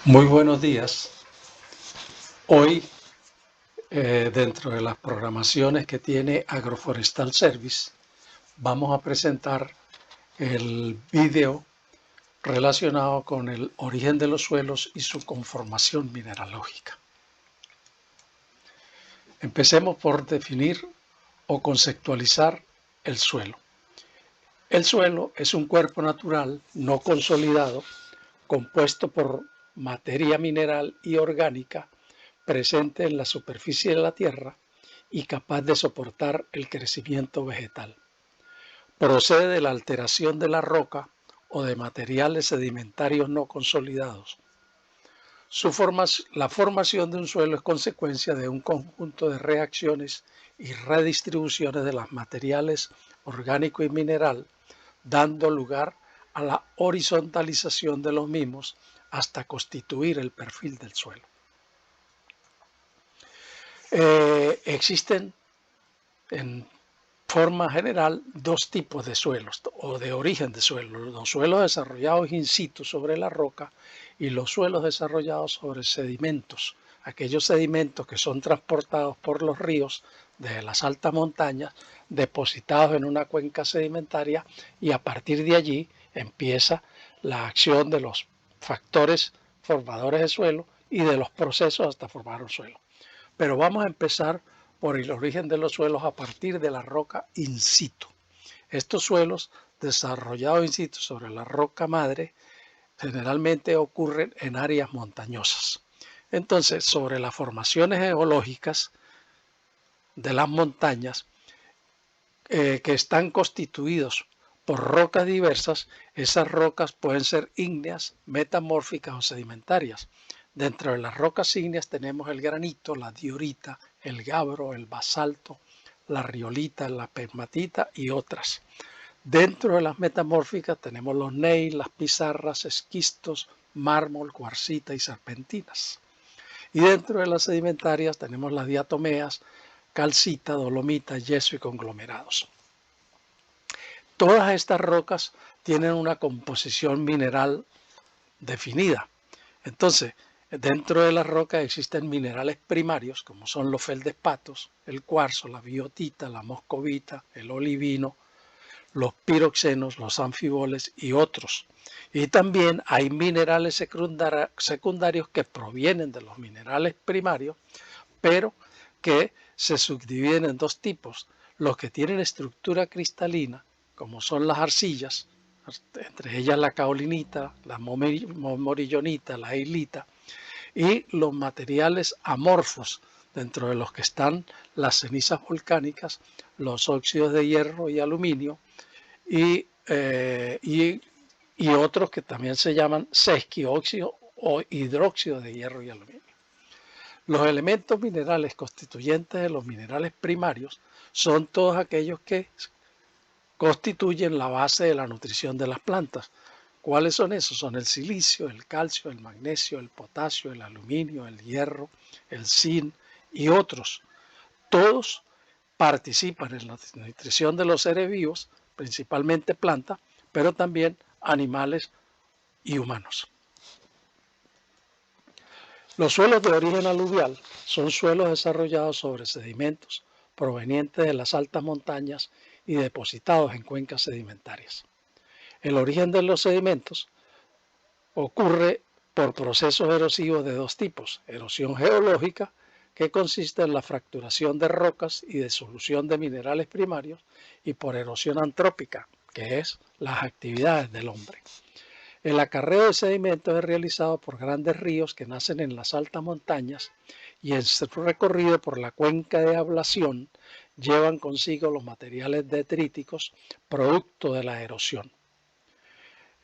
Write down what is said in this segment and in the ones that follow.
Muy buenos días. Hoy, dentro de las programaciones que tiene Agroforestal Service, vamos a presentar el video relacionado con el origen de los suelos y su conformación mineralógica. Empecemos por definir o conceptualizar el suelo. El suelo es un cuerpo natural no consolidado compuesto por materia mineral y orgánica presente en la superficie de la tierra y capaz de soportar el crecimiento vegetal. Procede de la alteración de la roca o de materiales sedimentarios no consolidados. La formación de un suelo es consecuencia de un conjunto de reacciones y redistribuciones de los materiales orgánico y mineral, dando lugar a la horizontalización de los mismos hasta constituir el perfil del suelo. Existen en forma general dos tipos de suelos o de origen de suelos: los suelos desarrollados in situ sobre la roca y los suelos desarrollados sobre sedimentos, aquellos sedimentos que son transportados por los ríos de las altas montañas, depositados en una cuenca sedimentaria, y a partir de allí empieza la acción de los factores formadores de suelo y de los procesos hasta formar un suelo. Pero vamos a empezar por el origen de los suelos a partir de la roca in situ. Estos suelos desarrollados in situ sobre la roca madre generalmente ocurren en áreas montañosas. Entonces, sobre las formaciones geológicas de las montañas que están constituidos por rocas diversas, esas rocas pueden ser ígneas, metamórficas o sedimentarias. Dentro de las rocas ígneas tenemos el granito, la diorita, el gabbro, el basalto, la riolita, la pegmatita y otras. Dentro de las metamórficas tenemos los gneiss, las pizarras, esquistos, mármol, cuarcita y serpentinas. Y dentro de las sedimentarias tenemos las diatomeas, calcita, dolomita, yeso y conglomerados. Todas estas rocas tienen una composición mineral definida. Entonces, dentro de las rocas existen minerales primarios, como son los feldespatos, el cuarzo, la biotita, la moscovita, el olivino, los piroxenos, los anfiboles y otros. Y también hay minerales secundarios que provienen de los minerales primarios, pero que se subdividen en dos tipos: los que tienen estructura cristalina, como son las arcillas, entre ellas la caolinita, la morillonita, la hilita, y los materiales amorfos, dentro de los que están las cenizas volcánicas, los óxidos de hierro y aluminio, y otros que también se llaman sesquióxido o hidróxido de hierro y aluminio. Los elementos minerales constituyentes de los minerales primarios son todos aquellos que constituyen la base de la nutrición de las plantas. ¿Cuáles son esos? Son el silicio, el calcio, el magnesio, el potasio, el aluminio, el hierro, el zinc y otros. Todos participan en la nutrición de los seres vivos, principalmente plantas, pero también animales y humanos. Los suelos de origen aluvial son suelos desarrollados sobre sedimentos provenientes de las altas montañas y depositados en cuencas sedimentarias. El origen de los sedimentos ocurre por procesos erosivos de dos tipos: erosión geológica, que consiste en la fracturación de rocas y disolución de minerales primarios, y por erosión antrópica, que es las actividades del hombre. El acarreo de sedimentos es realizado por grandes ríos que nacen en las altas montañas y en su recorrido por la cuenca de ablación llevan consigo los materiales detríticos producto de la erosión.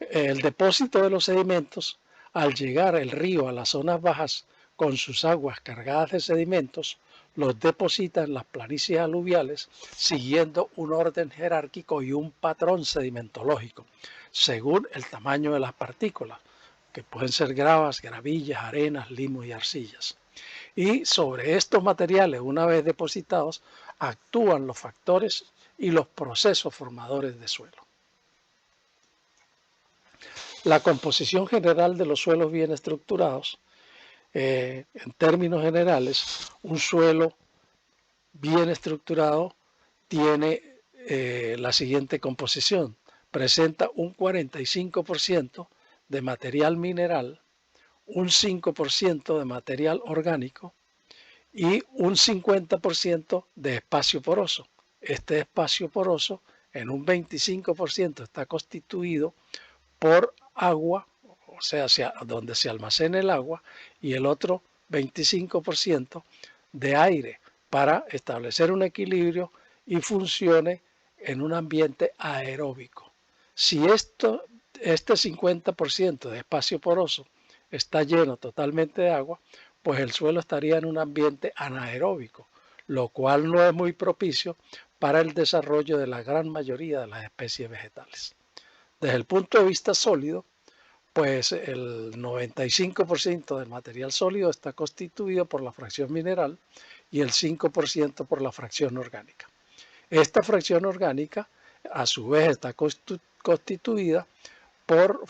El depósito de los sedimentos, al llegar el río a las zonas bajas con sus aguas cargadas de sedimentos, los deposita en las planicies aluviales siguiendo un orden jerárquico y un patrón sedimentológico, según el tamaño de las partículas, que pueden ser gravas, gravillas, arenas, limos y arcillas. Y sobre estos materiales, una vez depositados, actúan los factores y los procesos formadores de suelo. La composición general de los suelos bien estructurados, en términos generales, un suelo bien estructurado tiene la siguiente composición. Presenta un 45% de material mineral, un 5% de material orgánico y un 50% de espacio poroso. Este espacio poroso en un 25% está constituido por agua, o sea, donde se almacena el agua, y el otro 25% de aire para establecer un equilibrio y funcione en un ambiente aeróbico. Si este 50% de espacio poroso está lleno totalmente de agua, pues el suelo estaría en un ambiente anaeróbico, lo cual no es muy propicio para el desarrollo de la gran mayoría de las especies vegetales. Desde el punto de vista sólido, pues el 95% del material sólido está constituido por la fracción mineral y el 5% por la fracción orgánica. Esta fracción orgánica, a su vez, está constituida por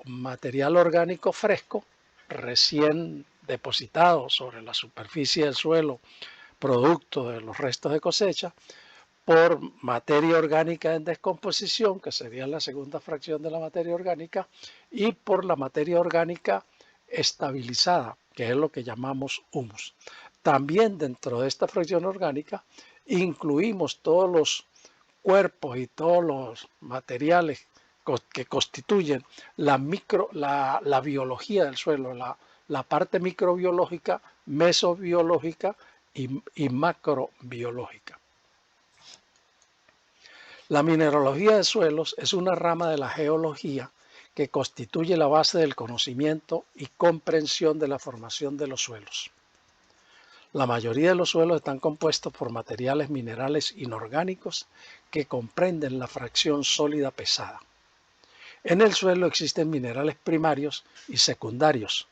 material orgánico fresco, recién depositado sobre la superficie del suelo, producto de los restos de cosecha, por materia orgánica en descomposición, que sería la segunda fracción de la materia orgánica, y por la materia orgánica estabilizada, que es lo que llamamos humus. También dentro de esta fracción orgánica incluimos todos los cuerpos y todos los materiales que constituyen la biología del suelo, la parte microbiológica, mesobiológica y macrobiológica. La mineralogía de suelos es una rama de la geología que constituye la base del conocimiento y comprensión de la formación de los suelos. La mayoría de los suelos están compuestos por materiales minerales inorgánicos que comprenden la fracción sólida pesada. En el suelo existen minerales primarios y secundarios.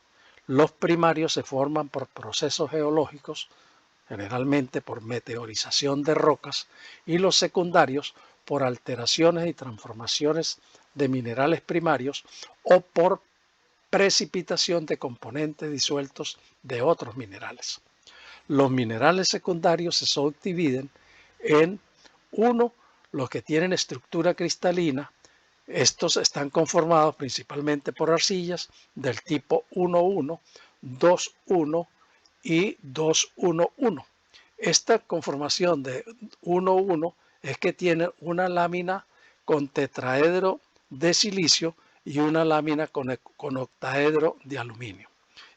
Los primarios se forman por procesos geológicos, generalmente por meteorización de rocas, y los secundarios por alteraciones y transformaciones de minerales primarios o por precipitación de componentes disueltos de otros minerales. Los minerales secundarios se subdividen en uno, los que tienen estructura cristalina. Estos están conformados principalmente por arcillas del tipo 1,1, 2,1 y 2,1,1. Esta conformación de 1,1 es que tiene una lámina con tetraedro de silicio y una lámina con octaedro de aluminio.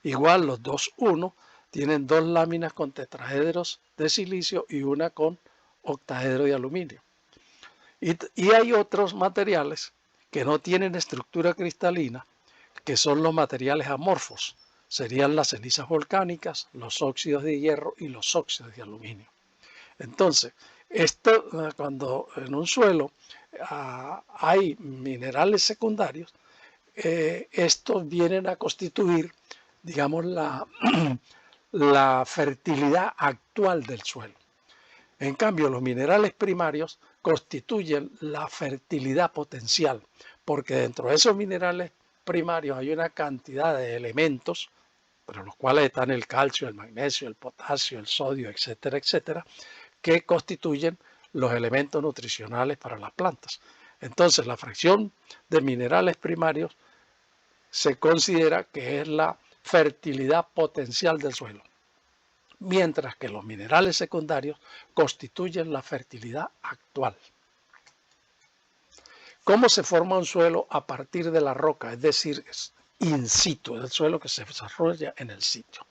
Igual los 2,1 tienen dos láminas con tetraedros de silicio y una con octaedro de aluminio. Y hay otros materiales que no tienen estructura cristalina, que son los materiales amorfos. Serían las cenizas volcánicas, los óxidos de hierro y los óxidos de aluminio. Entonces, cuando en un suelo hay minerales secundarios, estos vienen a constituir, digamos, la fertilidad actual del suelo. En cambio, los minerales primarios constituyen la fertilidad potencial, porque dentro de esos minerales primarios hay una cantidad de elementos, entre los cuales están el calcio, el magnesio, el potasio, el sodio, etcétera, etcétera, que constituyen los elementos nutricionales para las plantas. Entonces, la fracción de minerales primarios se considera que es la fertilidad potencial del suelo, mientras que los minerales secundarios constituyen la fertilidad actual. ¿Cómo se forma un suelo a partir de la roca? Es decir, in situ, es el suelo que se desarrolla en el sitio.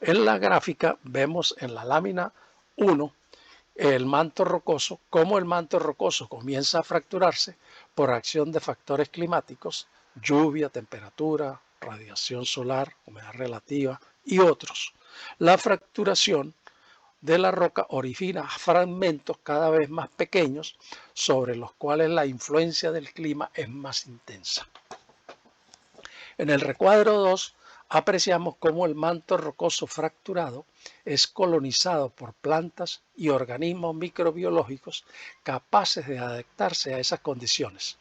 En la gráfica vemos en la lámina 1 el manto rocoso, cómo el manto rocoso comienza a fracturarse por acción de factores climáticos, lluvia, temperatura, radiación solar, humedad relativa y otros. La fracturación de la roca origina fragmentos cada vez más pequeños sobre los cuales la influencia del clima es más intensa. En el recuadro 2 apreciamos cómo el manto rocoso fracturado es colonizado por plantas y organismos microbiológicos capaces de adaptarse a esas condiciones.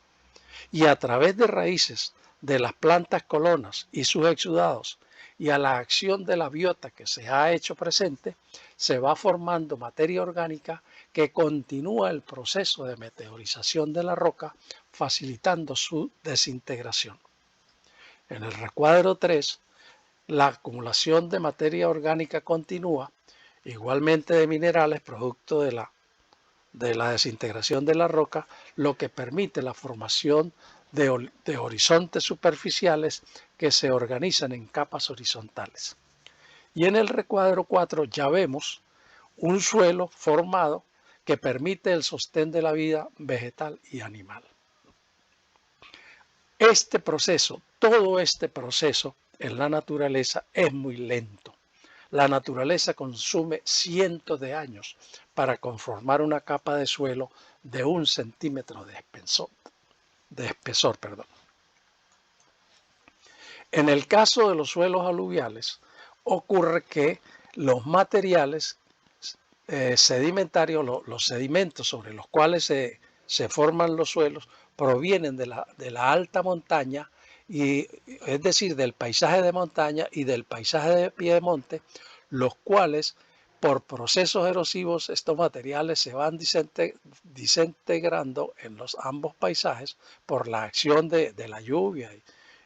y a través de raíces de las plantas colonas y sus exudados y a la acción de la biota que se ha hecho presente, se va formando materia orgánica que continúa el proceso de meteorización de la roca, facilitando su desintegración. En el recuadro 3, la acumulación de materia orgánica continúa, igualmente de minerales, producto de la desintegración de la roca, lo que permite la formación de horizontes superficiales que se organizan en capas horizontales. Y en el recuadro 4 ya vemos un suelo formado que permite el sostén de la vida vegetal y animal. Este proceso, todo este proceso en la naturaleza es muy lento. La naturaleza consume cientos de años para conformar una capa de suelo de 1 centímetro de espesor. En el caso de los suelos aluviales, ocurre que los materiales sedimentarios, los sedimentos sobre los cuales se forman los suelos, provienen de la alta montaña, y, es decir, del paisaje de montaña y del paisaje de piedemonte, los cuales, por procesos erosivos, estos materiales se van desintegrando en los ambos paisajes por la acción de la lluvia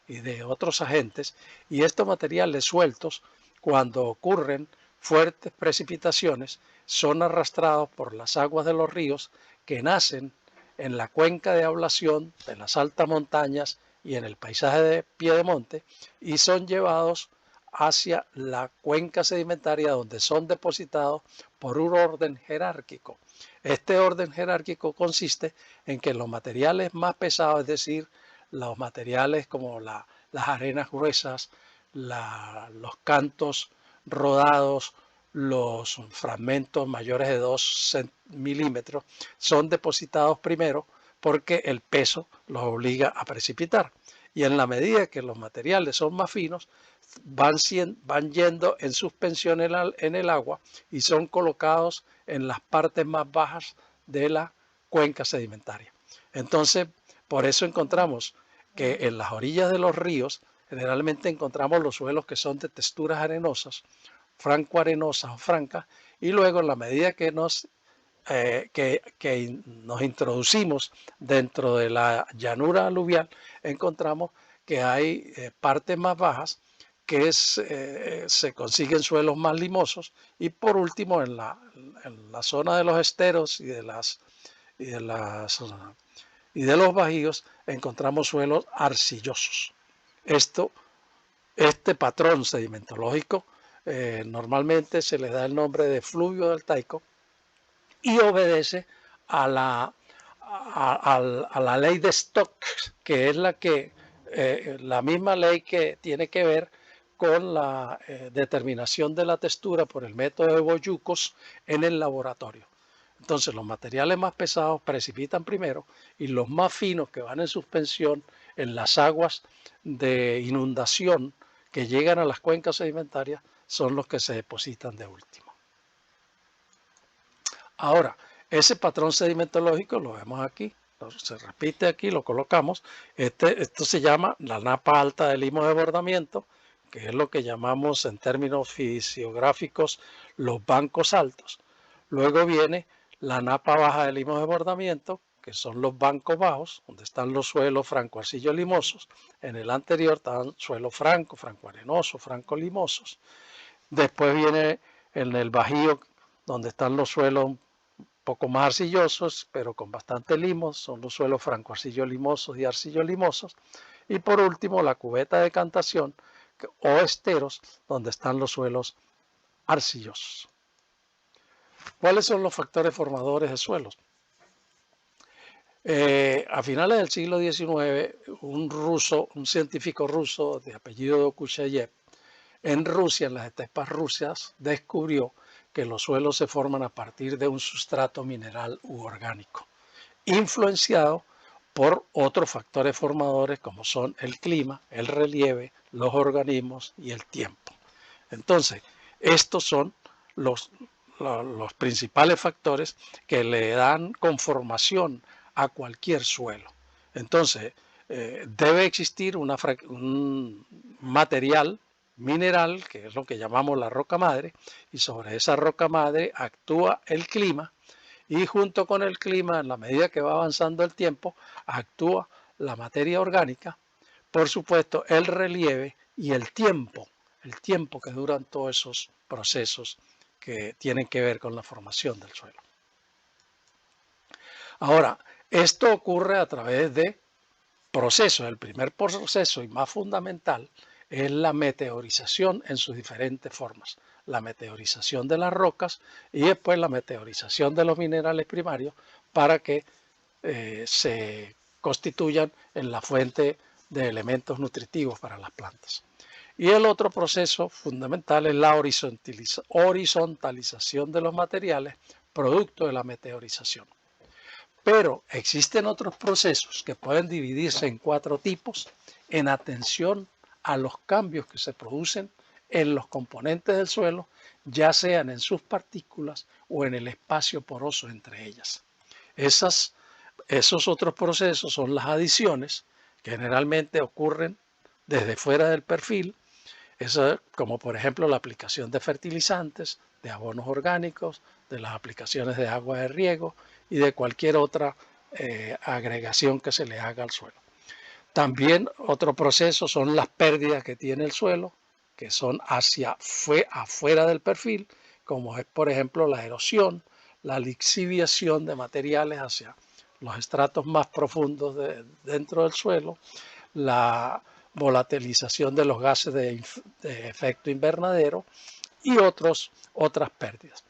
y de otros agentes, y estos materiales sueltos, cuando ocurren fuertes precipitaciones, son arrastrados por las aguas de los ríos que nacen en la cuenca de ablación de las altas montañas y en el paisaje de piedemonte, y son llevados hacia la cuenca sedimentaria, donde son depositados por un orden jerárquico. Este orden jerárquico consiste en que los materiales más pesados, es decir, los materiales como las arenas gruesas, los cantos rodados, los fragmentos mayores de 2 milímetros, son depositados primero porque el peso los obliga a precipitar. Y en la medida que los materiales son más finos, van yendo en suspensión en el agua y son colocados en las partes más bajas de la cuenca sedimentaria. Entonces, por eso encontramos que en las orillas de los ríos generalmente encontramos los suelos que son de texturas arenosas, franco-arenosas o francas, y luego en la medida que nos introducimos dentro de la llanura aluvial, encontramos que hay partes más bajas que se consiguen suelos más limosos, y por último en la zona de los esteros y de los bajíos encontramos suelos arcillosos. Este patrón sedimentológico normalmente se le da el nombre de fluvio deltaico y obedece a la ley de Stokes, que es la misma ley que tiene que ver con la determinación de la textura por el método de Boyucos en el laboratorio. Entonces los materiales más pesados precipitan primero, y los más finos, que van en suspensión en las aguas de inundación que llegan a las cuencas sedimentarias, son los que se depositan de último. Ahora, ese patrón sedimentológico lo vemos aquí, se repite aquí, lo colocamos. Esto se llama la napa alta de limos de bordamiento, que es lo que llamamos en términos fisiográficos los bancos altos. Luego viene la napa baja de limos de bordamiento, que son los bancos bajos, donde están los suelos franco-arcillo-limosos. En el anterior estaban suelos franco-arenosos, franco-limosos. Después viene en el bajío, donde están los suelos un poco más arcillosos, pero con bastante limos, son los suelos franco-arcillo-limosos y arcillo-limosos. Y por último, la cubeta de cantación o esteros, donde están los suelos arcillosos. ¿Cuáles son los factores formadores de suelos? A finales del siglo XIX, un científico ruso de apellido Dokuchayev, en Rusia, en las estepas rusas, descubrió que los suelos se forman a partir de un sustrato mineral u orgánico, influenciado por otros factores formadores como son el clima, el relieve, los organismos y el tiempo. Entonces, estos son los principales factores que le dan conformación a cualquier suelo. Entonces, debe existir un material mineral, que es lo que llamamos la roca madre, y sobre esa roca madre actúa el clima, y junto con el clima, en la medida que va avanzando el tiempo, actúa la materia orgánica, por supuesto el relieve y el tiempo que duran todos esos procesos que tienen que ver con la formación del suelo. Ahora, esto ocurre a través de procesos. El primer proceso y más fundamental es la meteorización en sus diferentes formas. La meteorización de las rocas y después la meteorización de los minerales primarios para que se constituyan en la fuente de elementos nutritivos para las plantas. Y el otro proceso fundamental es la horizontalización de los materiales producto de la meteorización. Pero existen otros procesos que pueden dividirse en 4 tipos en atención a los cambios que se producen en los componentes del suelo, ya sean en sus partículas o en el espacio poroso entre ellas. Esos otros procesos son las adiciones, que generalmente ocurren desde fuera del perfil, como por ejemplo la aplicación de fertilizantes, de abonos orgánicos, de las aplicaciones de agua de riego y de cualquier otra agregación que se le haga al suelo. También otro proceso son las pérdidas que tiene el suelo, que son afuera del perfil, como es por ejemplo la erosión, la lixiviación de materiales hacia los estratos más profundos dentro del suelo, la volatilización de los gases de efecto invernadero y otras pérdidas.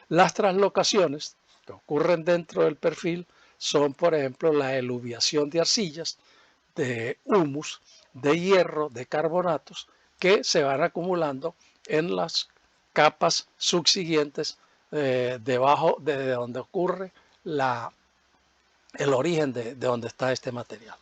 Las translocaciones que ocurren dentro del perfil son, por ejemplo, la eluviación de arcillas, de humus, de hierro, de carbonatos, que se van acumulando en las capas subsiguientes debajo de donde ocurre el origen de donde está este material.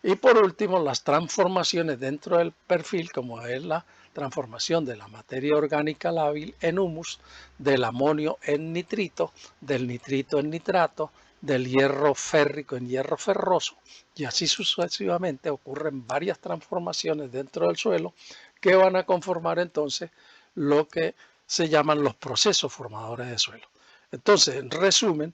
Y por último, las transformaciones dentro del perfil, como es la transformación de la materia orgánica lábil en humus, del amonio en nitrito, del nitrito en nitrato, del hierro férrico en hierro ferroso, y así sucesivamente ocurren varias transformaciones dentro del suelo que van a conformar entonces lo que se llaman los procesos formadores de suelo. Entonces, en resumen,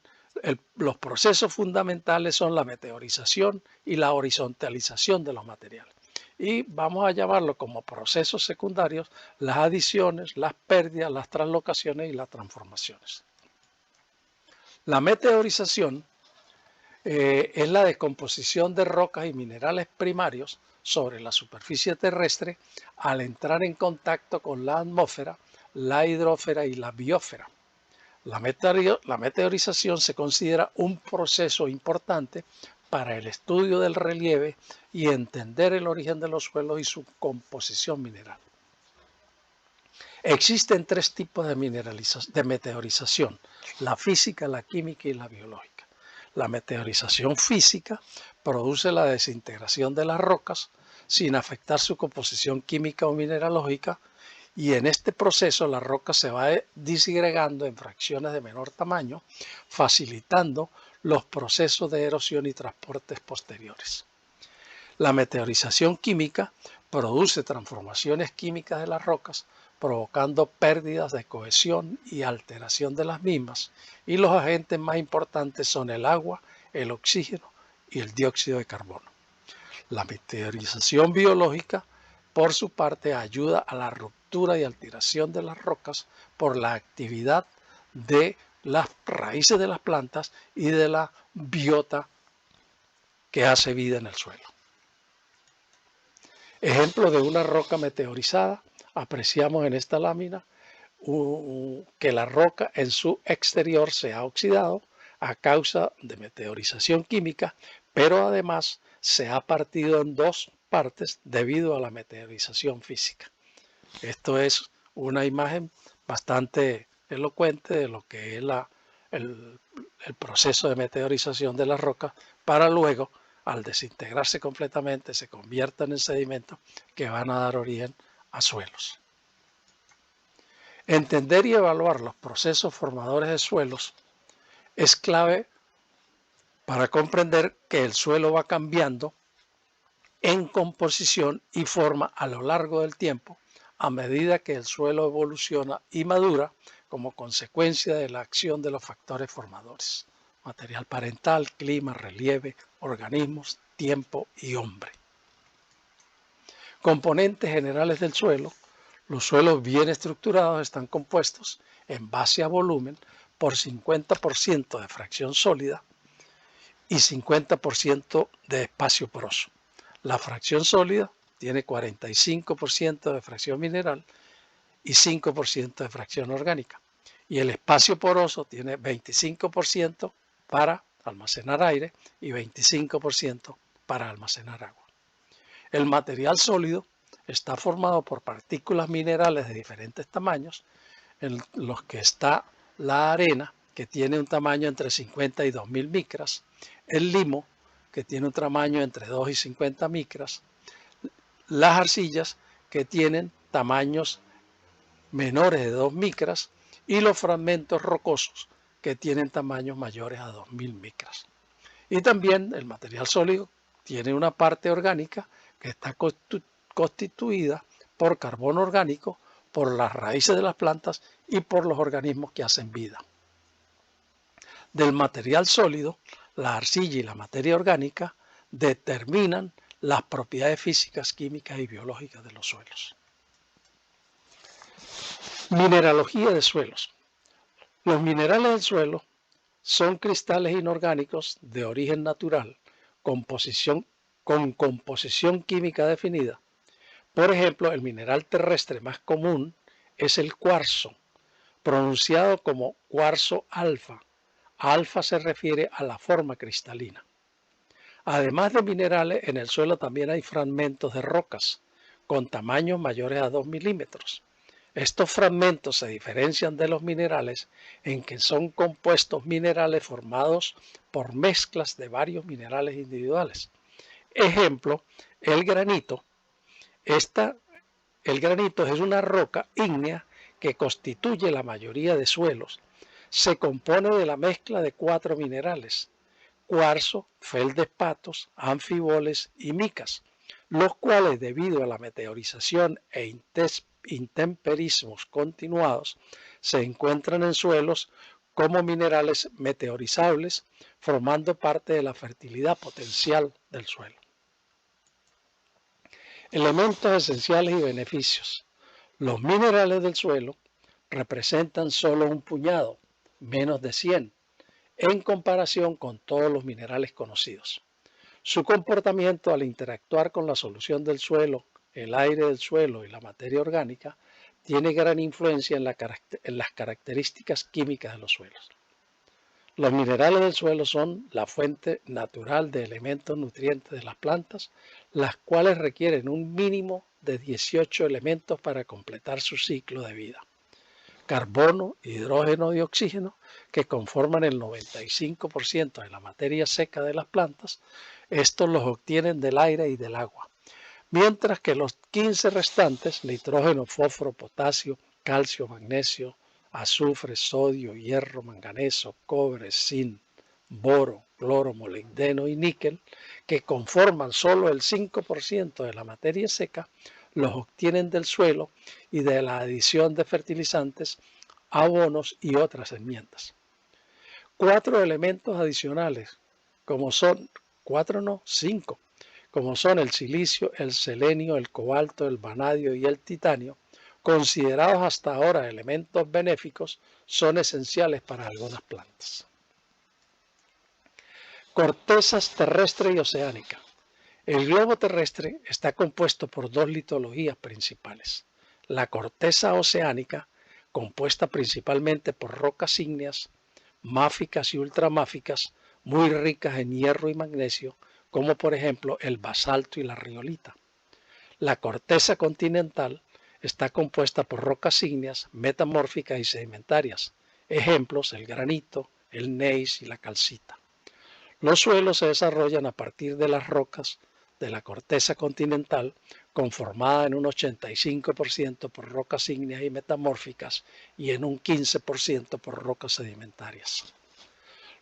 los procesos fundamentales son la meteorización y la horizontalización de los materiales. Y vamos a llamarlo como procesos secundarios las adiciones, las pérdidas, las translocaciones y las transformaciones. La meteorización es la descomposición de rocas y minerales primarios sobre la superficie terrestre al entrar en contacto con la atmósfera, la hidrósfera y la biosfera. La meteorización se considera un proceso importante para el estudio del relieve y entender el origen de los suelos y su composición mineral. Existen 3 tipos de meteorización: la física, la química y la biológica. La meteorización física produce la desintegración de las rocas sin afectar su composición química o mineralógica, y en este proceso la roca se va disgregando en fracciones de menor tamaño, facilitando los procesos de erosión y transportes posteriores. La meteorización química produce transformaciones químicas de las rocas, provocando pérdidas de cohesión y alteración de las mismas, y los agentes más importantes son el agua, el oxígeno y el dióxido de carbono. La meteorización biológica, por su parte, ayuda a la ruptura y alteración de las rocas por la actividad de las raíces de las plantas y de la biota que hace vida en el suelo. Ejemplo de una roca meteorizada: apreciamos en esta lámina que la roca en su exterior se ha oxidado a causa de meteorización química, pero además se ha partido en 2 partes debido a la meteorización física. Esto es una imagen bastante elocuente de lo que es el proceso de meteorización de las rocas, para luego, al desintegrarse completamente, se conviertan en sedimentos que van a dar origen a suelos. Entender y evaluar los procesos formadores de suelos es clave para comprender que el suelo va cambiando en composición y forma a lo largo del tiempo a medida que el suelo evoluciona y madura como consecuencia de la acción de los factores formadores: material parental, clima, relieve, organismos, tiempo y hombre. Componentes generales del suelo. Los suelos bien estructurados están compuestos en base a volumen por 50% de fracción sólida y 50% de espacio poroso. La fracción sólida tiene 45% de fracción mineral y 5% de fracción orgánica. Y el espacio poroso tiene 25% para almacenar aire y 25% para almacenar agua. El material sólido está formado por partículas minerales de diferentes tamaños, en los que está la arena, que tiene un tamaño entre 50 y 2000 micras, el limo, que tiene un tamaño entre 2 y 50 micras, las arcillas, que tienen tamaños menores de 2 micras, y los fragmentos rocosos, que tienen tamaños mayores a 2000 micras. Y también el material sólido tiene una parte orgánica que está constituida por carbono orgánico, por las raíces de las plantas y por los organismos que hacen vida. Del material sólido, la arcilla y la materia orgánica determinan las propiedades físicas, químicas y biológicas de los suelos. Mineralogía de suelos. Los minerales del suelo son cristales inorgánicos de origen natural con composición química definida. Por ejemplo, el mineral terrestre más común es el cuarzo, pronunciado como cuarzo alfa. Alfa se refiere a la forma cristalina. Además de minerales, en el suelo también hay fragmentos de rocas con tamaños mayores a 2 milímetros. Estos fragmentos se diferencian de los minerales en que son compuestos minerales formados por mezclas de varios minerales individuales. Ejemplo, el granito. El granito es una roca ígnea que constituye la mayoría de suelos. Se compone de la mezcla de 4 minerales: cuarzo, feldespatos, anfiboles y micas, los cuales, debido a la meteorización e intemperismos continuados, se encuentran en suelos como minerales meteorizables, formando parte de la fertilidad potencial del suelo. Elementos esenciales y beneficios. Los minerales del suelo representan solo un puñado, menos de 100, en comparación con todos los minerales conocidos. Su comportamiento al interactuar con la solución del suelo, el aire del suelo y la materia orgánica tiene gran influencia en las características químicas de los suelos. Los minerales del suelo son la fuente natural de elementos nutrientes de las plantas, las cuales requieren un mínimo de 18 elementos para completar su ciclo de vida: carbono, hidrógeno y oxígeno, que conforman el 95% de la materia seca de las plantas. Estos los obtienen del aire y del agua, mientras que los 15 restantes, nitrógeno, fósforo, potasio, calcio, magnesio, azufre, sodio, hierro, manganeso, cobre, zinc, boro, cloro, molibdeno y níquel, que conforman solo el 5% de la materia seca, los obtienen del suelo y de la adición de fertilizantes, abonos y otras enmiendas. 4 elementos adicionales, como son 5, como son el silicio, el selenio, el cobalto, el vanadio y el titanio, considerados hasta ahora elementos benéficos, son esenciales para algunas plantas. Cortezas terrestre y oceánica. El globo terrestre está compuesto por 2 litologías principales: la corteza oceánica, compuesta principalmente por rocas ígneas, máficas y ultramáficas, muy ricas en hierro y magnesio, como por ejemplo el basalto y la riolita. La corteza continental está compuesta por rocas ígneas, metamórficas y sedimentarias, ejemplos el granito, el gneiss y la calcita. Los suelos se desarrollan a partir de las rocas de la corteza continental, conformada en un 85% por rocas ígneas y metamórficas y en un 15% por rocas sedimentarias.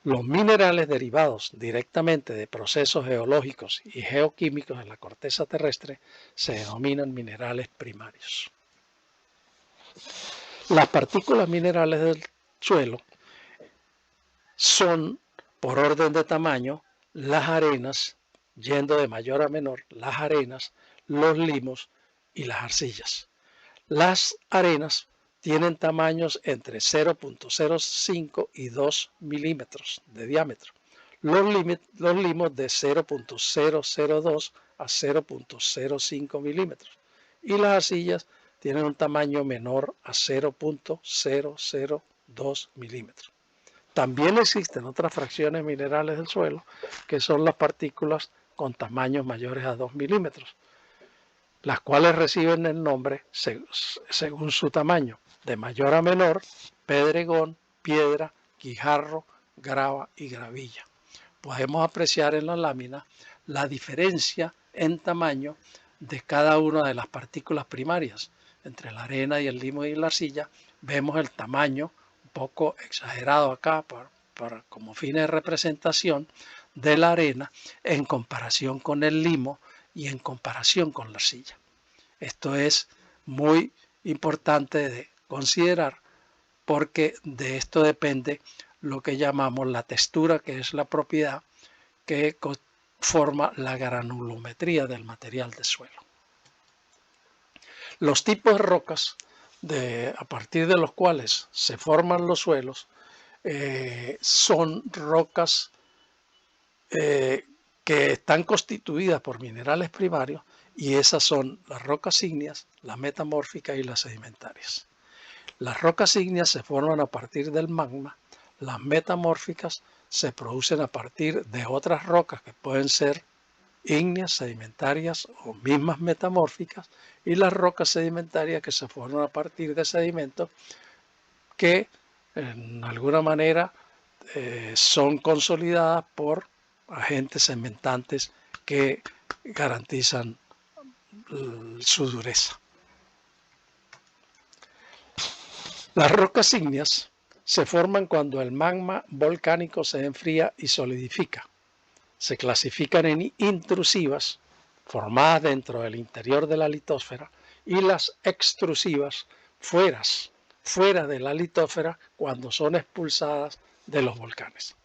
Los minerales derivados directamente de procesos geológicos y geoquímicos en la corteza terrestre se denominan minerales primarios. Las partículas minerales del suelo son, por orden de tamaño, las arenas, yendo de mayor a menor, las arenas, los limos y las arcillas. Las arenas tienen tamaños entre 0.05 y 2 milímetros de diámetro. Los limos de 0.002 a 0.05 milímetros. Y las arcillas tienen un tamaño menor a 0.002 milímetros. También existen otras fracciones minerales del suelo, que son las partículas con tamaños mayores a 2 milímetros, las cuales reciben el nombre según su tamaño, de mayor a menor: pedregón, piedra, guijarro, grava y gravilla. Podemos apreciar en la lámina la diferencia en tamaño de cada una de las partículas primarias. Entre la arena y el limo y la arcilla vemos el tamaño un poco exagerado acá como fines de representación de la arena en comparación con el limo y en comparación con la arcilla. Esto es muy importante de considerar, porque de esto depende lo que llamamos la textura, que es la propiedad que forma la granulometría del material de suelo. Los tipos de rocas a partir de los cuales se forman los suelos son rocas que están constituidas por minerales primarios, y esas son las rocas ígneas, las metamórficas y las sedimentarias. Las rocas ígneas se forman a partir del magma, las metamórficas se producen a partir de otras rocas que pueden ser ígneas, sedimentarias o mismas metamórficas, y las rocas sedimentarias que se forman a partir de sedimentos que en alguna manera son consolidadas por agentes cementantes que garantizan su dureza. Las rocas ígneas se forman cuando el magma volcánico se enfría y solidifica. Se clasifican en intrusivas, formadas dentro del interior de la litósfera, y las extrusivas, fuera de la litósfera, cuando son expulsadas de los volcanes.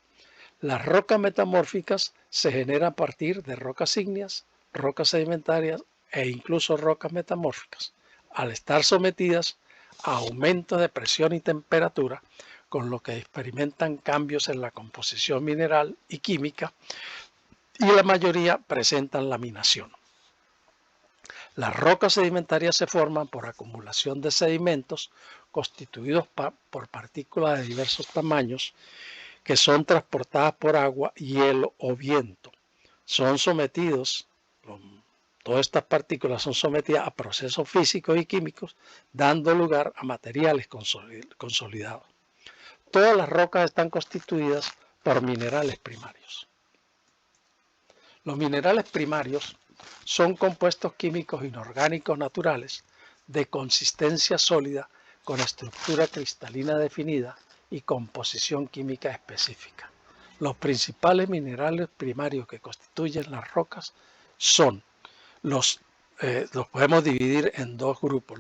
Las rocas metamórficas se generan a partir de rocas ígneas, rocas sedimentarias e incluso rocas metamórficas, al estar sometidas a aumentos de presión y temperatura, con lo que experimentan cambios en la composición mineral y química, y la mayoría presentan laminación. Las rocas sedimentarias se forman por acumulación de sedimentos constituidos por partículas de diversos tamaños que son transportadas por agua, hielo o viento. Todas estas partículas son sometidas a procesos físicos y químicos, dando lugar a materiales consolidados. Todas las rocas están constituidas por minerales primarios. Los minerales primarios son compuestos químicos inorgánicos naturales de consistencia sólida, con estructura cristalina definida y composición química específica. Los principales minerales primarios que constituyen las rocas son los podemos dividir en dos grupos,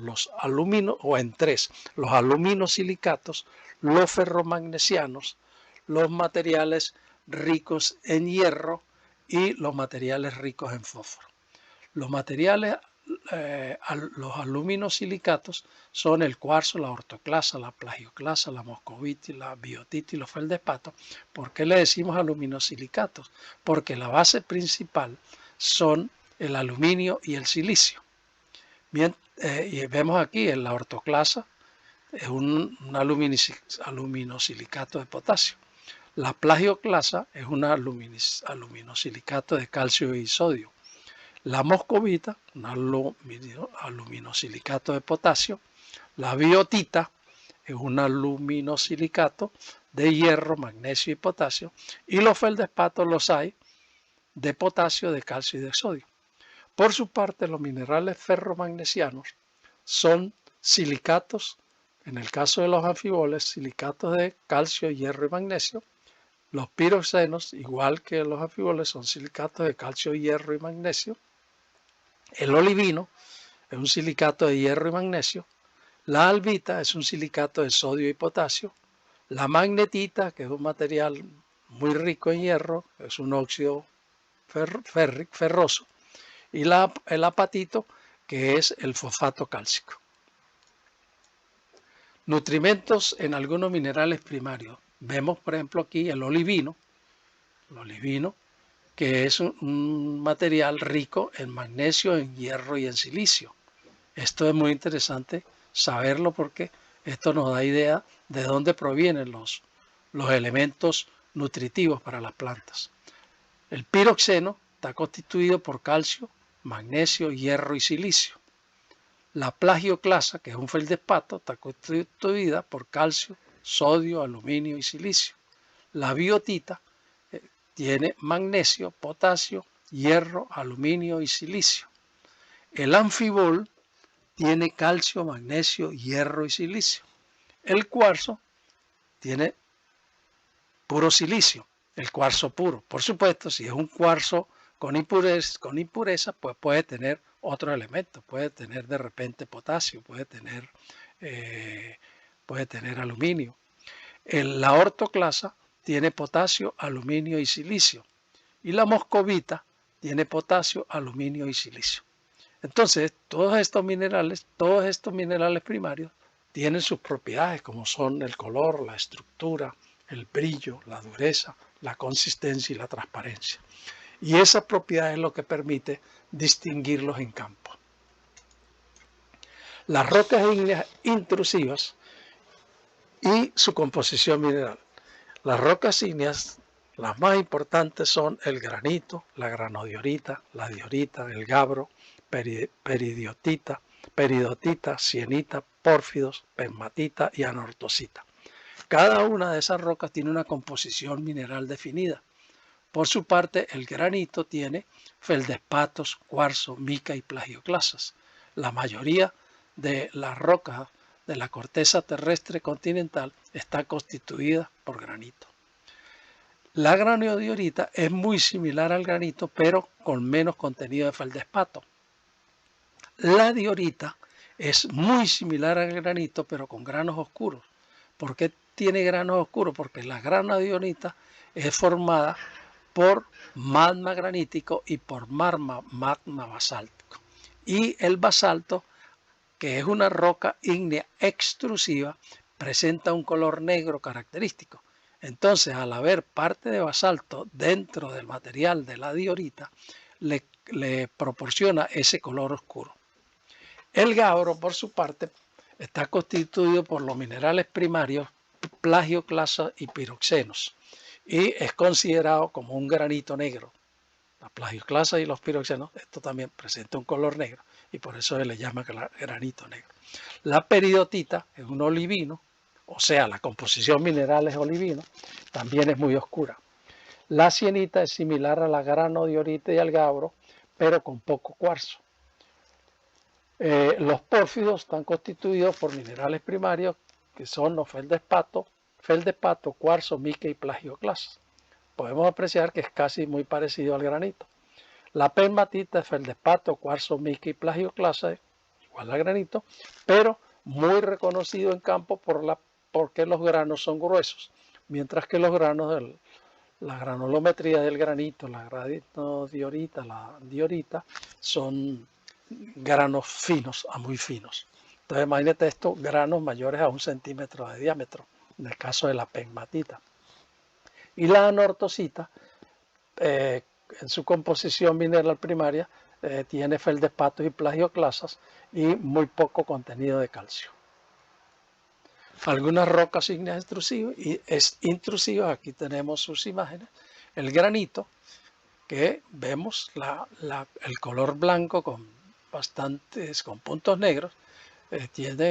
en tres: los aluminosilicatos, los ferromagnesianos, los materiales ricos en hierro y los materiales ricos en fósforo. Los aluminosilicatos son el cuarzo, la ortoclasa, la plagioclasa, la moscovita, la biotita y los feldespatos. ¿Por qué le decimos aluminosilicatos? Porque la base principal son el aluminio y el silicio. Bien, y vemos aquí en la ortoclasa es un aluminosilicato de potasio. La plagioclasa es un aluminosilicato de calcio y sodio. La moscovita, un aluminosilicato de potasio. La biotita es un aluminosilicato de hierro, magnesio y potasio. Y los feldespatos los hay de potasio, de calcio y de sodio. Por su parte, los minerales ferromagnesianos son silicatos, en el caso de los anfiboles, silicatos de calcio, hierro y magnesio, Los piroxenos, igual que los anfiboles, son silicatos de calcio, hierro y magnesio. El olivino es un silicato de hierro y magnesio. La albita es un silicato de sodio y potasio. La magnetita, que es un material muy rico en hierro, es un óxido ferroso. Y el apatito, que es el fosfato cálcico. Nutrimentos en algunos minerales primarios. Vemos, por ejemplo, aquí el olivino, que es un material rico en magnesio, en hierro y en silicio. Esto es muy interesante saberlo porque esto nos da idea de dónde provienen los elementos nutritivos para las plantas. El piroxeno está constituido por calcio, magnesio, hierro y silicio. La plagioclasa, que es un feldespato, está constituida por calcio, sodio, aluminio y silicio. La biotita tiene magnesio, potasio, hierro, aluminio y silicio. El anfibol tiene calcio, magnesio, hierro y silicio. El cuarzo tiene puro silicio, el cuarzo puro. Por supuesto, si es un cuarzo con impureza, pues puede tener otro elemento, puede tener de repente potasio, puede tener aluminio. La ortoclasa tiene potasio, aluminio y silicio. Y la moscovita tiene potasio, aluminio y silicio. Entonces, todos estos minerales primarios tienen sus propiedades, como son el color, la estructura, el brillo, la dureza, la consistencia y la transparencia. Y esa propiedad es lo que permite distinguirlos en campo. Las rocas ígneas intrusivas y su composición mineral. Las rocas ígneas, las más importantes son el granito, la granodiorita, la diorita, el gabbro, peridotita, sienita, pórfidos, pegmatita y anortosita. Cada una de esas rocas tiene una composición mineral definida. Por su parte, el granito tiene feldespatos, cuarzo, mica y plagioclasas. La mayoría de las rocas de la corteza terrestre continental está constituida por granito. La granodiorita es muy similar al granito, pero con menos contenido de feldespato. La diorita es muy similar al granito, pero con granos oscuros. ¿Por qué tiene granos oscuros? Porque la granodiorita es formada por magma granítico y por magma basáltico. Y el basalto, que es una roca ígnea extrusiva, presenta un color negro característico. Entonces, al haber parte de basalto dentro del material de la diorita, le proporciona ese color oscuro. El gabbro, por su parte, está constituido por los minerales primarios plagioclasa y piroxenos y es considerado como un granito negro. La plagioclasa y los piroxenos, esto también presenta un color negro y por eso se le llama granito negro. La peridotita es un olivino, o sea, la composición mineral es olivino, también es muy oscura. La sienita es similar a la granodiorita y al gabbro, pero con poco cuarzo. Los pórfidos están constituidos por minerales primarios que son los feldespato, cuarzo, mica y plagioclasa. Podemos apreciar que es casi muy parecido al granito. La pegmatita es feldespato, cuarzo, mica y plagioclasa, igual al granito, pero muy reconocido en campo porque los granos son gruesos, mientras que los granos la granulometría del granito, la granodiorita, la diorita, son granos finos a muy finos. Entonces imagínate estos granos mayores a 1 centímetro de diámetro, en el caso de la pegmatita. Y la anortosita, en su composición mineral primaria, tiene feldespatos y plagioclasas y muy poco contenido de calcio. Algunas rocas ígneas intrusivas, aquí tenemos sus imágenes. El granito, que vemos el color blanco con puntos negros,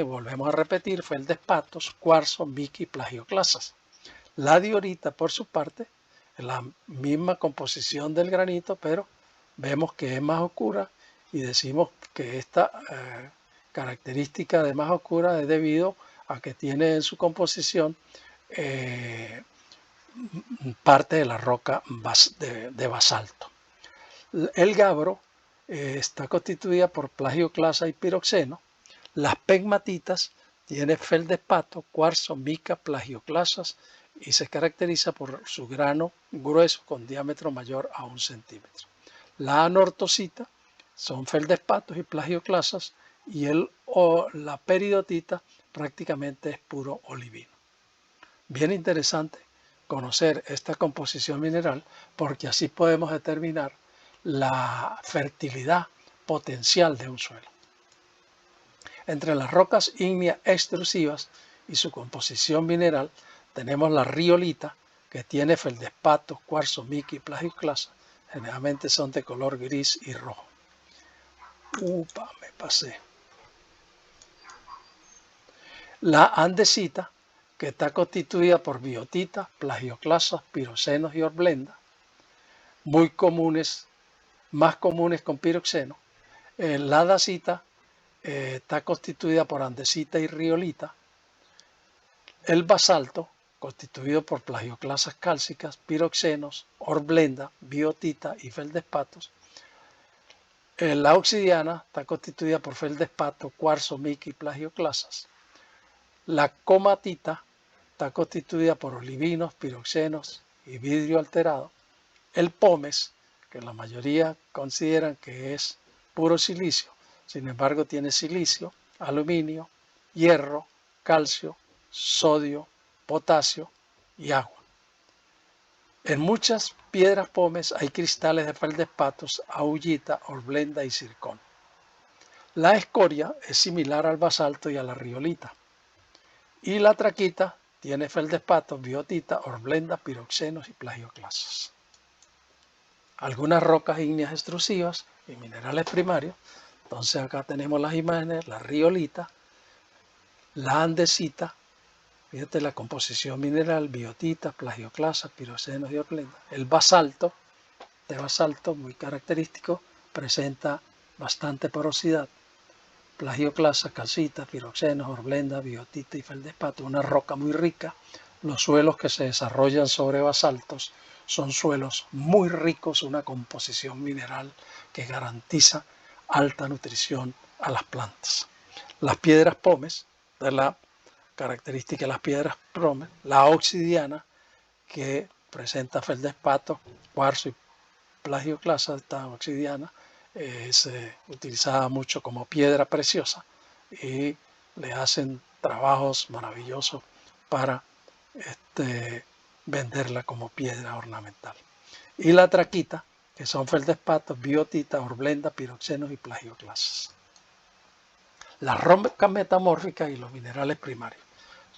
volvemos a repetir, feldespatos, cuarzo, mica y plagioclasas. La diorita, por su parte, es la misma composición del granito, pero vemos que es más oscura y decimos que esta característica de más oscura es debido a que tiene en su composición parte de la roca de basalto. El gabbro está constituida por plagioclasa y piroxeno. Las pegmatitas tiene feldespato, cuarzo, mica, plagioclasas y se caracteriza por su grano grueso con diámetro mayor a 1 centímetro. La anortosita son feldespatos y plagioclasas y la peridotita prácticamente es puro olivino. Bien interesante conocer esta composición mineral porque así podemos determinar la fertilidad potencial de un suelo. Entre las rocas ígneas extrusivas y su composición mineral tenemos la riolita, que tiene feldespato, cuarzo, mica y plagioclasa. Generalmente son de color gris y rojo. Me pasé. La andesita, que está constituida por biotita, plagioclasas, piroxenos y horblenda, muy comunes, más comunes con piroxeno. La dacita está constituida por andesita y riolita. El basalto, constituido por plagioclasas cálcicas, piroxenos, horblenda, biotita y feldespatos. La obsidiana está constituida por feldespato, cuarzo, mica y plagioclasas. La comatita está constituida por olivinos, piroxenos y vidrio alterado. El pómez, que la mayoría consideran que es puro silicio, sin embargo tiene silicio, aluminio, hierro, calcio, sodio, potasio y agua. En muchas piedras pómez hay cristales de feldespatos, augita, horblenda y zircón. La escoria es similar al basalto y a la riolita. Y la traquita tiene feldespatos, biotita, horblenda, piroxenos y plagioclasas. Algunas rocas ígneas extrusivas y minerales primarios. Entonces acá tenemos las imágenes, la riolita, la andesita, fíjate la composición mineral, biotita, plagioclasa, piroxenos y horblenda. El basalto, de basalto muy característico, presenta bastante porosidad. Plagioclasa, calcita, piroxenos, horblenda, biotita y feldespato, una roca muy rica. Los suelos que se desarrollan sobre basaltos son suelos muy ricos, una composición mineral que garantiza alta nutrición a las plantas. Las piedras pómez, de la característica de las piedras pómez, la obsidiana, que presenta feldespato, cuarzo y plagioclasa, esta obsidiana, es utilizada mucho como piedra preciosa y le hacen trabajos maravillosos para venderla como piedra ornamental. Y la traquita, que son feldespatos, biotita, horblenda, piroxenos y plagioclasas. Las rocas metamórficas y los minerales primarios.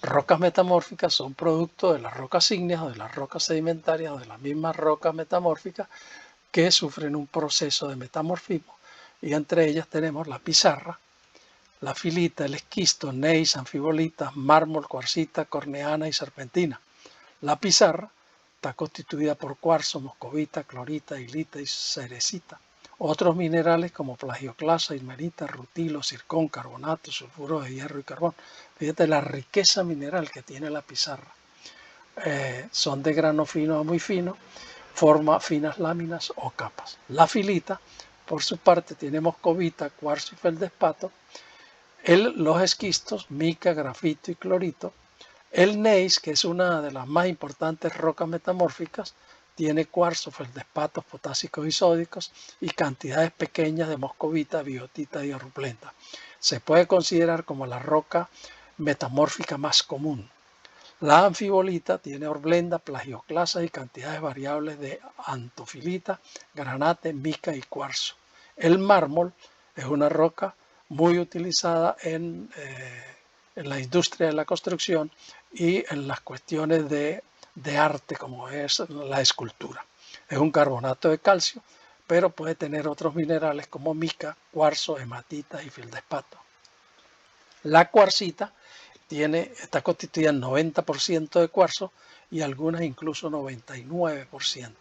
Rocas metamórficas son producto de las rocas ígneas o de las rocas sedimentarias o de las mismas rocas metamórficas que sufren un proceso de metamorfismo, y entre ellas tenemos la pizarra, la filita, el esquisto, gneiss, anfibolitas, mármol, cuarcita, corneana y serpentina. La pizarra está constituida por cuarzo, moscovita, clorita, hilita y cerecita. Otros minerales como plagioclasa, ilmenita, rutilo, zircón, carbonato, sulfuro de hierro y carbón. Fíjate la riqueza mineral que tiene la pizarra. Son de grano fino a muy fino, forma finas láminas o capas. La filita, por su parte, tiene moscovita, cuarzo y feldespato. Los esquistos, mica, grafito y clorito. El gneiss, que es una de las más importantes rocas metamórficas, tiene cuarzo, feldespatos potásicos y sódicos y cantidades pequeñas de moscovita, biotita y horblenda. Se puede considerar como la roca metamórfica más común. La anfibolita tiene horblenda, plagioclasa y cantidades variables de antofilita, granate, mica y cuarzo. El mármol es una roca muy utilizada en la industria de la construcción y en las cuestiones de arte como es la escultura. Es un carbonato de calcio, pero puede tener otros minerales como mica, cuarzo, hematita y feldespato. La cuarcita está constituida en 90% de cuarzo y algunas incluso 99%.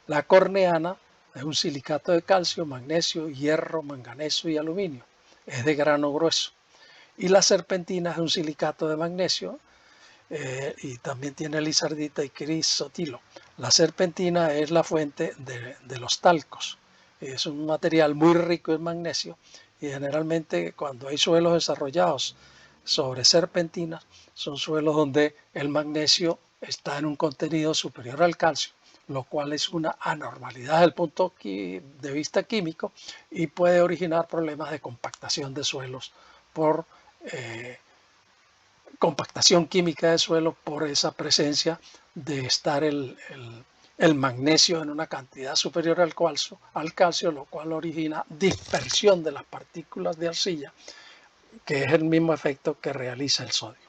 La corneana es un silicato de calcio, magnesio, hierro, manganeso y aluminio. Es de grano grueso. Y la serpentina es un silicato de magnesio y también tiene lizardita y crisotilo. La serpentina es la fuente de los talcos. Es un material muy rico en magnesio y generalmente cuando hay suelos desarrollados sobre serpentinas son suelos donde el magnesio está en un contenido superior al calcio, lo cual es una anormalidad desde el punto de vista químico y puede originar problemas de compactación de suelos por compactación química de suelo por esa presencia de estar el magnesio en una cantidad superior al calcio, lo cual origina dispersión de las partículas de arcilla, que es el mismo efecto que realiza el sodio.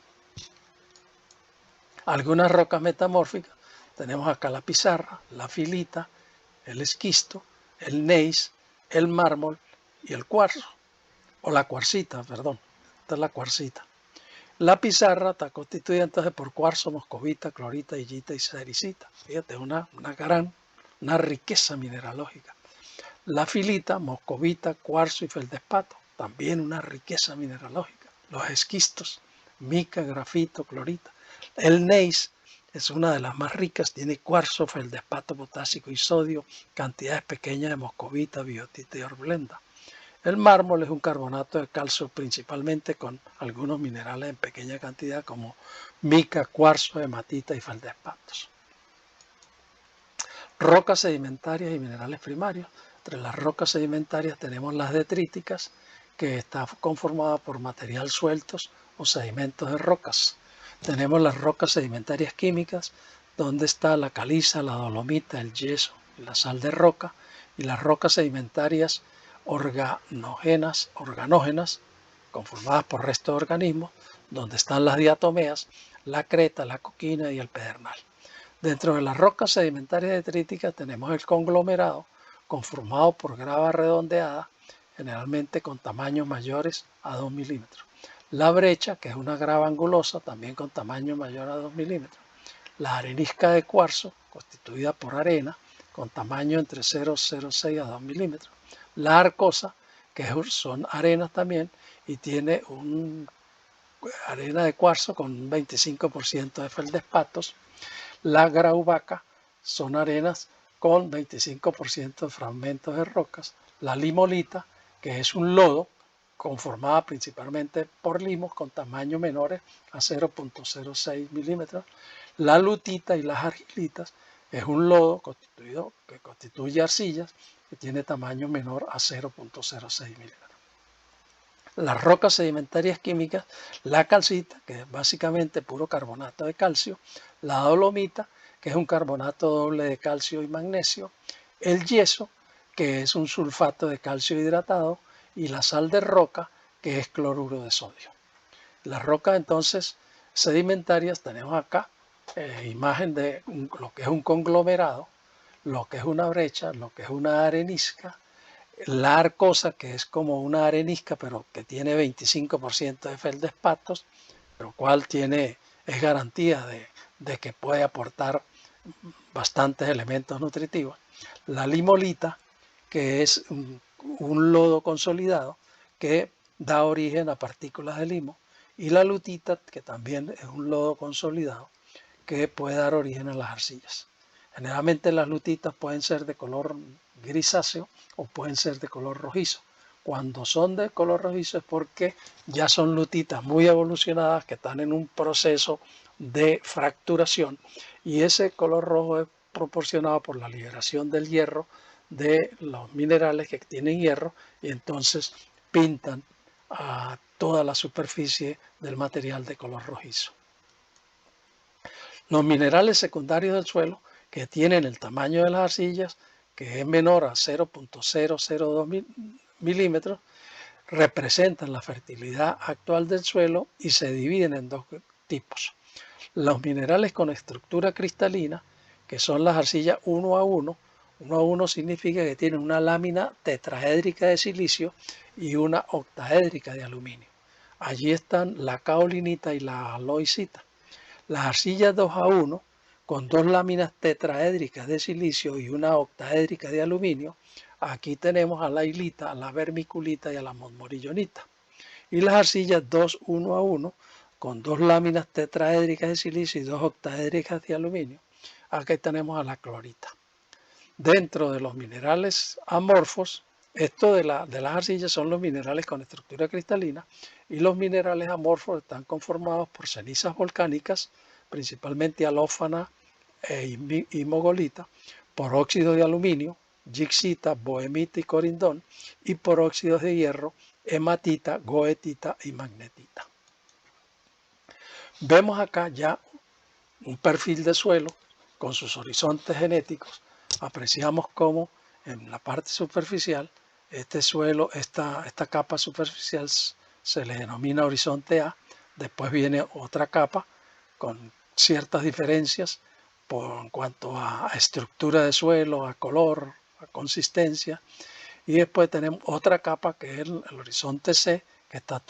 Algunas rocas metamórficas, tenemos acá la pizarra, la filita, el esquisto, el gneiss, el mármol y el cuarzo, o la cuarcita, perdón, esta es la cuarcita. La pizarra está constituida entonces por cuarzo, moscovita, clorita, hillita y sericita. Fíjate, una riqueza mineralógica. La filita, moscovita, cuarzo y feldespato, también una riqueza mineralógica. Los esquistos, mica, grafito, clorita. El gneiss es una de las más ricas, tiene cuarzo, feldespato potásico y sodio, cantidades pequeñas de moscovita, biotita y horblenda. El mármol es un carbonato de calcio principalmente con algunos minerales en pequeña cantidad como mica, cuarzo, hematita y feldespatos. Rocas sedimentarias y minerales primarios. Entre las rocas sedimentarias tenemos las detríticas, que está conformada por material sueltos o sedimentos de rocas. Tenemos las rocas sedimentarias químicas, donde está la caliza, la dolomita, el yeso y la sal de roca, y las rocas sedimentarias organógenas, conformadas por restos de organismos, donde están las diatomeas, la creta, la coquina y el pedernal. Dentro de las rocas sedimentarias detríticas tenemos el conglomerado, conformado por grava redondeada, generalmente con tamaños mayores a 2 milímetros. La brecha, que es una grava angulosa, también con tamaño mayor a 2 milímetros. La arenisca de cuarzo, constituida por arena, con tamaño entre 0,06 a 2 milímetros. La arcosa, que son arenas también, y tiene arena de cuarzo con un 25% de feldespatos. La grauvaca son arenas con 25% de fragmentos de rocas. La limolita, que es un lodo conformada principalmente por limos con tamaños menores a 0,06 milímetros. La lutita y las argilitas es un lodo que constituye arcillas que tiene tamaño menor a 0,06 milímetros. Las rocas sedimentarias químicas, la calcita, que es básicamente puro carbonato de calcio, la dolomita, que es un carbonato doble de calcio y magnesio, el yeso, que es un sulfato de calcio hidratado, y la sal de roca, que es cloruro de sodio. Las rocas entonces sedimentarias tenemos acá imagen de lo que es un conglomerado, lo que es una brecha, lo que es una arenisca, la arcosa, que es como una arenisca, pero que tiene 25% de feldespatos, lo cual es garantía de que puede aportar bastantes elementos nutritivos. La limolita, que es un lodo consolidado que da origen a partículas de limo, y la lutita, que también es un lodo consolidado que puede dar origen a las arcillas. Generalmente las lutitas pueden ser de color grisáceo o pueden ser de color rojizo. Cuando son de color rojizo es porque ya son lutitas muy evolucionadas que están en un proceso de fracturación, y ese color rojo es proporcionado por la liberación del hierro de los minerales que tienen hierro, y entonces pintan a toda la superficie del material de color rojizo. Los minerales secundarios del suelo, que tienen el tamaño de las arcillas, que es menor a 0,002 milímetros, representan la fertilidad actual del suelo y se dividen en dos tipos. Los minerales con estructura cristalina, que son las arcillas 1 a 1. 1 a 1 significa que tienen una lámina tetraédrica de silicio y una octaédrica de aluminio. Allí están la caolinita y la aloicita. Las arcillas 2 a 1, con dos láminas tetraédricas de silicio y una octaédrica de aluminio, aquí tenemos a la hilita, a la vermiculita y a la montmorillonita. Y las arcillas 2, 1 a 1, con 2 láminas tetraédricas de silicio y 2 octaédricas de aluminio. Aquí tenemos a la clorita. Dentro de los minerales amorfos, esto de las arcillas son los minerales con estructura cristalina, y los minerales amorfos están conformados por cenizas volcánicas, principalmente alófana y mogolita, por óxido de aluminio, gigsita, bohemita y corindón, y por óxidos de hierro, hematita, goetita y magnetita. Vemos acá ya un perfil de suelo con sus horizontes genéticos. Apreciamos cómo en la parte superficial este suelo, esta capa superficial se le denomina horizonte A. Después viene otra capa con ciertas diferencias en cuanto a estructura de suelo, a color, a consistencia. Y después tenemos otra capa que es el horizonte C, que está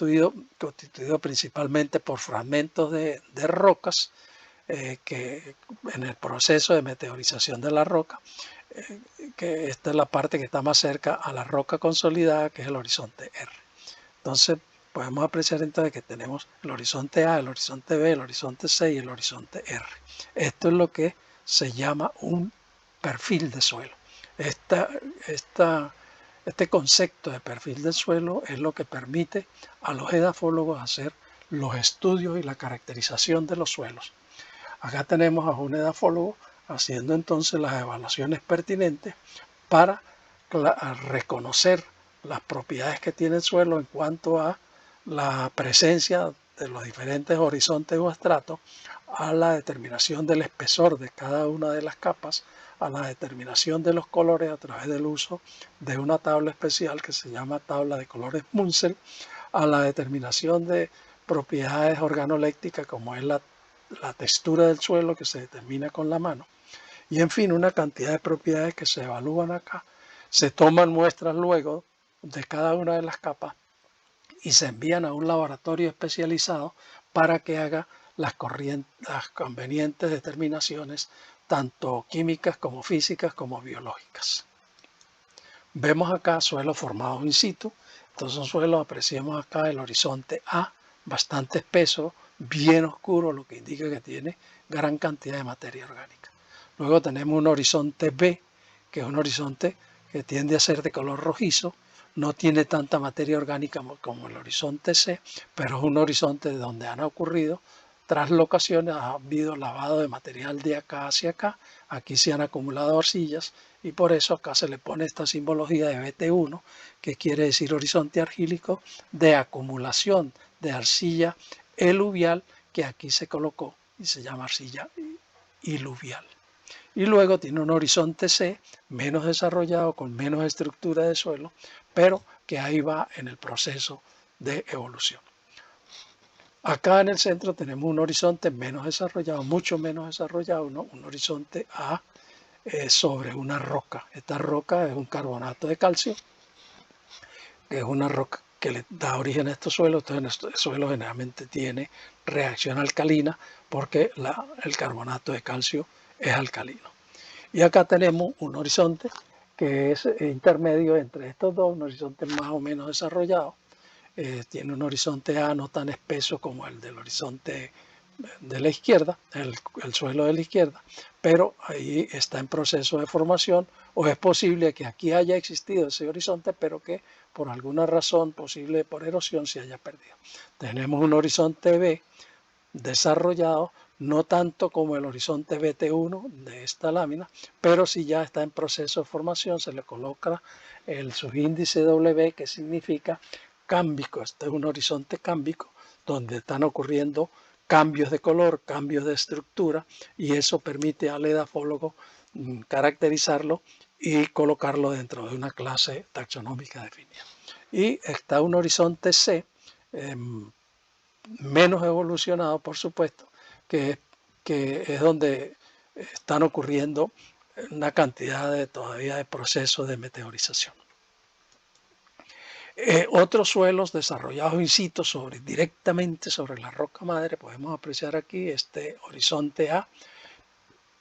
constituido principalmente por fragmentos de rocas que en el proceso de meteorización de la roca, que esta es la parte que está más cerca a la roca consolidada, que es el horizonte R. Entonces podemos apreciar entonces que tenemos el horizonte A, el horizonte B, el horizonte C y el horizonte R. Esto es lo que se llama un perfil de suelo. Este concepto de perfil del suelo es lo que permite a los edafólogos hacer los estudios y la caracterización de los suelos. Acá tenemos a un edafólogo haciendo entonces las evaluaciones pertinentes para reconocer las propiedades que tiene el suelo en cuanto a la presencia de los diferentes horizontes o estratos, a la determinación del espesor de cada una de las capas, a la determinación de los colores a través del uso de una tabla especial que se llama tabla de colores Munsell, a la determinación de propiedades organolépticas como es la textura del suelo que se determina con la mano, y en fin una cantidad de propiedades que se evalúan acá. Se toman muestras luego de cada una de las capas y se envían a un laboratorio especializado para que haga las convenientes determinaciones tanto químicas como físicas como biológicas. Vemos acá suelos formados in situ. Entonces son suelos, apreciamos acá el horizonte A, bastante espeso, bien oscuro, lo que indica que tiene gran cantidad de materia orgánica. Luego tenemos un horizonte B, que es un horizonte que tiende a ser de color rojizo, no tiene tanta materia orgánica como el horizonte C, pero es un horizonte donde han ocurrido traslocaciones, ha habido lavado de material de acá hacia acá, aquí se han acumulado arcillas y por eso acá se le pone esta simbología de BT1, que quiere decir horizonte argílico de acumulación de arcilla eluvial, que aquí se colocó y se llama arcilla iluvial. Y luego tiene un horizonte C menos desarrollado, con menos estructura de suelo, pero que ahí va en el proceso de evolución. Acá en el centro tenemos un horizonte menos desarrollado, mucho menos desarrollado, ¿no? Un horizonte A sobre una roca. Esta roca es un carbonato de calcio, que es una roca que le da origen a estos suelos. Entonces este suelo generalmente tiene reacción alcalina porque el carbonato de calcio es alcalino. Y acá tenemos un horizonte que es intermedio entre estos dos, un horizonte más o menos desarrollado. Tiene un horizonte A no tan espeso como el del horizonte de la izquierda, el suelo de la izquierda, pero ahí está en proceso de formación, o es posible que aquí haya existido ese horizonte, pero que por alguna razón posible por erosión se haya perdido. Tenemos un horizonte B desarrollado, no tanto como el horizonte BT1 de esta lámina, pero si ya está en proceso de formación, se le coloca el subíndice W, que significa cámbico. Este es un horizonte cámbico donde están ocurriendo cambios de color, cambios de estructura, y eso permite al edafólogo caracterizarlo y colocarlo dentro de una clase taxonómica definida. Y está un horizonte C, menos evolucionado, por supuesto, que es donde están ocurriendo una cantidad todavía de procesos de meteorización. Otros suelos desarrollados in situ directamente sobre la roca madre, podemos apreciar aquí este horizonte A,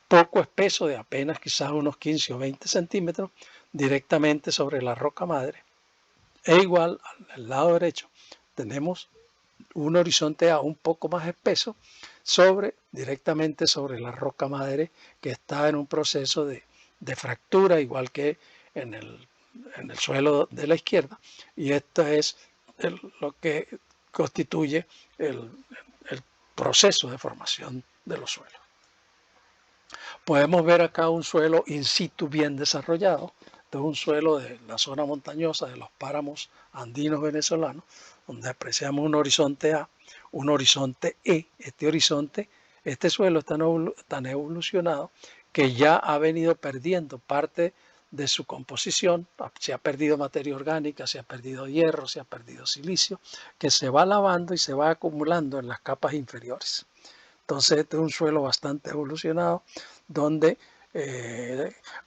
poco espeso, de apenas quizás unos 15 o 20 centímetros, directamente sobre la roca madre. E igual al lado derecho tenemos un horizonte A un poco más espeso directamente sobre la roca madre que está en un proceso de fractura, igual que en el suelo de la izquierda. Y esto es lo que constituye el, el proceso de formación de los suelos. Podemos ver acá un suelo in situ bien desarrollado. Este es un suelo de la zona montañosa de los páramos andinos venezolanos, donde apreciamos un horizonte A, un horizonte E. Este suelo es tan evolucionado que ya ha venido perdiendo parte de su composición, se ha perdido materia orgánica, se ha perdido hierro, se ha perdido silicio, que se va lavando y se va acumulando en las capas inferiores. Entonces este es un suelo bastante evolucionado donde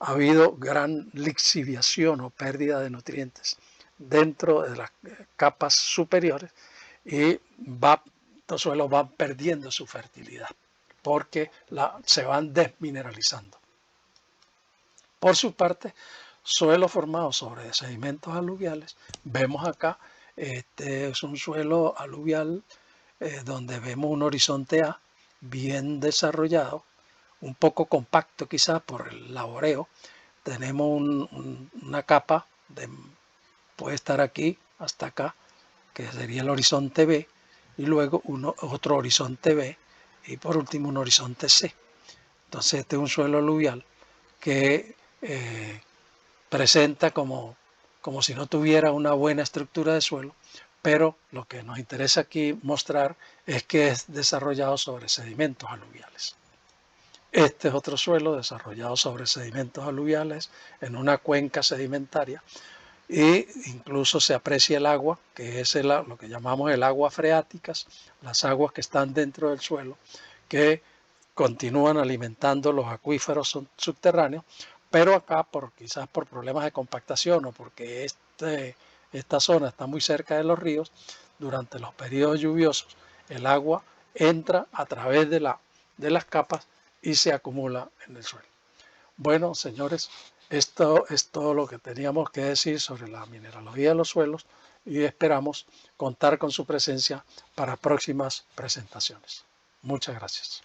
ha habido gran lixiviación o pérdida de nutrientes dentro de las capas superiores y los suelos van perdiendo su fertilidad porque se van desmineralizando. Por su parte, suelos formados sobre sedimentos aluviales, vemos acá, este es un suelo aluvial donde vemos un horizonte A bien desarrollado, un poco compacto quizás por el laboreo. Tenemos una capa, puede estar aquí hasta acá, que sería el horizonte B, y luego otro horizonte B, y por último un horizonte C. Entonces este es un suelo aluvial que presenta como si no tuviera una buena estructura de suelo, pero lo que nos interesa aquí mostrar es que es desarrollado sobre sedimentos aluviales. Este es otro suelo desarrollado sobre sedimentos aluviales en una cuenca sedimentaria e incluso se aprecia el agua, que es lo que llamamos el agua freáticas, las aguas que están dentro del suelo, que continúan alimentando los acuíferos subterráneos, pero acá quizás por problemas de compactación o porque esta zona está muy cerca de los ríos, durante los periodos lluviosos el agua entra a través de las capas y se acumula en el suelo. Bueno, señores, esto es todo lo que teníamos que decir sobre la mineralogía de los suelos y esperamos contar con su presencia para próximas presentaciones. Muchas gracias.